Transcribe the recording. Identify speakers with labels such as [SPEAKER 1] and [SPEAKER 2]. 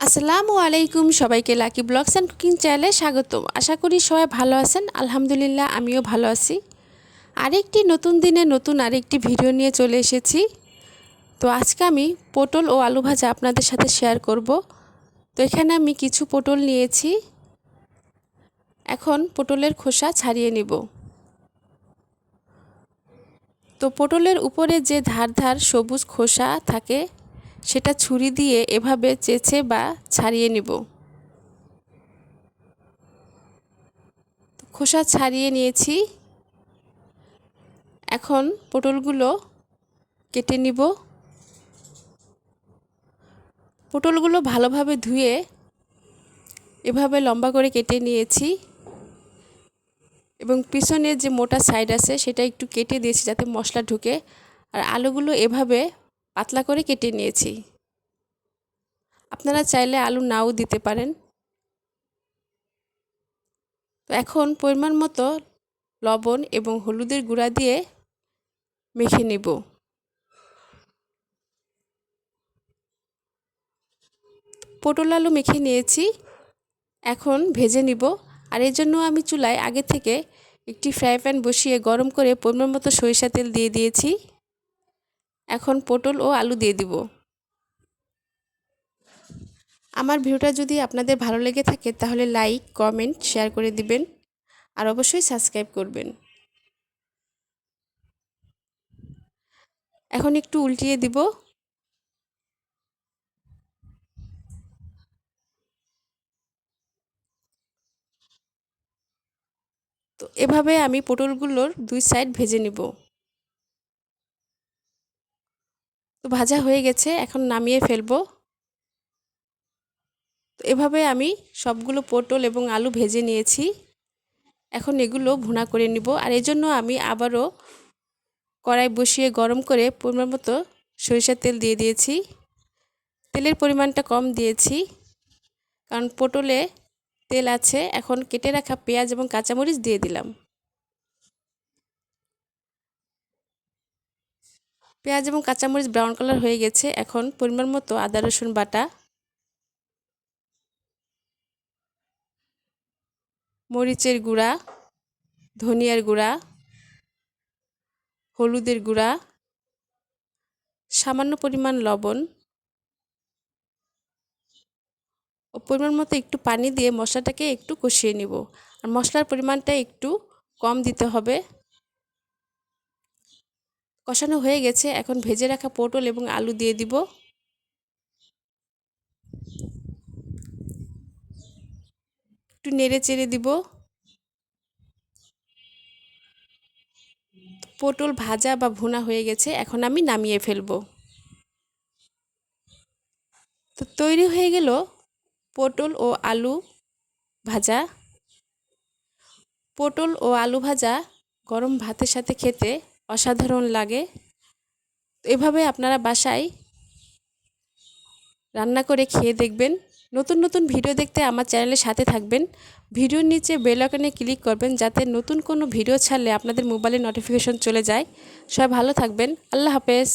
[SPEAKER 1] আসসালামু আলাইকুম, সবাইকে লাকি ব্লগস অ্যান্ড কুকিং চ্যানেলে স্বাগতম। আশা করি সবাই ভালো আছেন। আলহামদুলিল্লাহ আমিও ভালো আছি। আরেকটি নতুন দিনে নতুন আরেকটি ভিডিও নিয়ে চলে এসেছি। তো আজকে আমি পটল ও আলু ভাজা আপনাদের সাথে শেয়ার করব। তো এখানে আমি কিছু পটল নিয়েছি। এখন পটলের খোসা ছাড়িয়ে নিব। তো পটলের উপরে যে ধার ধার সবুজ খোসা থাকে সেটা ছুরি দিয়ে এভাবে চেঁচে বা ছাড়িয়ে নিব। খোসা ছাড়িয়ে নিয়েছি। এখন পটলগুলো কেটে নিব। পটলগুলো ভালোভাবে ধুয়ে এভাবে লম্বা করে কেটে নিয়েছি এবং পিছনের যে মোটা সাইড আছে সেটা একটু কেটে দিয়েছি যাতে মশলা ঢুকে। আর আলুগুলো এভাবে পাতলা করে কেটে নিয়েছি। আপনারা চাইলে আলু নাও দিতে পারেন। তো এখন পরিমাণ মতো লবণ এবং হলুদের গুঁড়া দিয়ে মেখে নেব। পটল আলু মেখে নিয়েছি, এখন ভেজে নিব। আর এর জন্য আমি চুলায় আগে থেকে একটি ফ্রাই প্যান বসিয়ে গরম করে পরিমাণ মতো সরিষা তেল দিয়ে দিয়েছি। এখন পটল ও আলু দিয়ে দিব। আমার ভিডিওটা যদি আপনাদের ভালো লেগে থাকে তাহলে লাইক, কমেন্ট, শেয়ার করে দিবেন আর অবশ্যই সাবস্ক্রাইব করবেন। এখন একটু উল্টিয়ে দিব। তো এভাবে আমি পটলগুলোর দুই সাইড ভেজে নিব। তো ভাজা হয়ে গেছে, এখন নামিয়ে ফেলবো। তো এভাবে আমি সবগুলো পটল এবং আলু ভেজে নিয়েছি। এখন এগুলো ভুনা করে নিব। আর এজন্য আমি আবারও কড়াই বসিয়ে গরম করে পরিমাণ মতো সরিষার তেল দিয়ে দিয়েছি। তেলের পরিমাণটা কম দিয়েছি কারণ পটলে তেল আছে। এখন কেটে রাখা পেঁয়াজ এবং কাঁচামরিচ দিয়ে দিলাম। পেঁয়াজ এবং কাঁচামরিচ ব্রাউন কালার হয়ে গেছে। এখন পরিমাণ মতো আদা রসুন বাটা, মরিচের গুঁড়া, ধনিয়ার গুঁড়া, হলুদের গুঁড়া, সামান্য পরিমাণ লবণ ও পরিমাণ মতো একটু পানি দিয়ে মশলাটাকে একটু কষিয়ে নিব। আর মশলার পরিমাণটা একটু কম দিতে হবে। কষানো হয়ে গেছে, এখন ভেজে রাখা পটল এবং আলু দিয়ে দিব। একটু নেড়ে চেড়ে দিব। পটল ভাজা বা ভুনা হয়ে গেছে, এখন আমি নামিয়ে ফেলবো। তো তৈরি হয়ে গেল পটল ও আলু ভাজা। পটল ও আলু ভাজা গরম ভাতের সাথে খেতে অসাধারণ লাগে। এভাবে আপনারা বাসায় রান্না করে খেয়ে দেখবেন। নতুন নতুন ভিডিও দেখতে আমার চ্যানেলের সাথে থাকবেন। ভিডিওর নিচে বেল আইকনে ক্লিক করবেন যাতে নতুন কোনো ভিডিও ছাড়লে আপনাদের মোবাইলে নোটিফিকেশন চলে যায়। সবাই ভালো থাকবেন। আল্লাহ হাফেজ।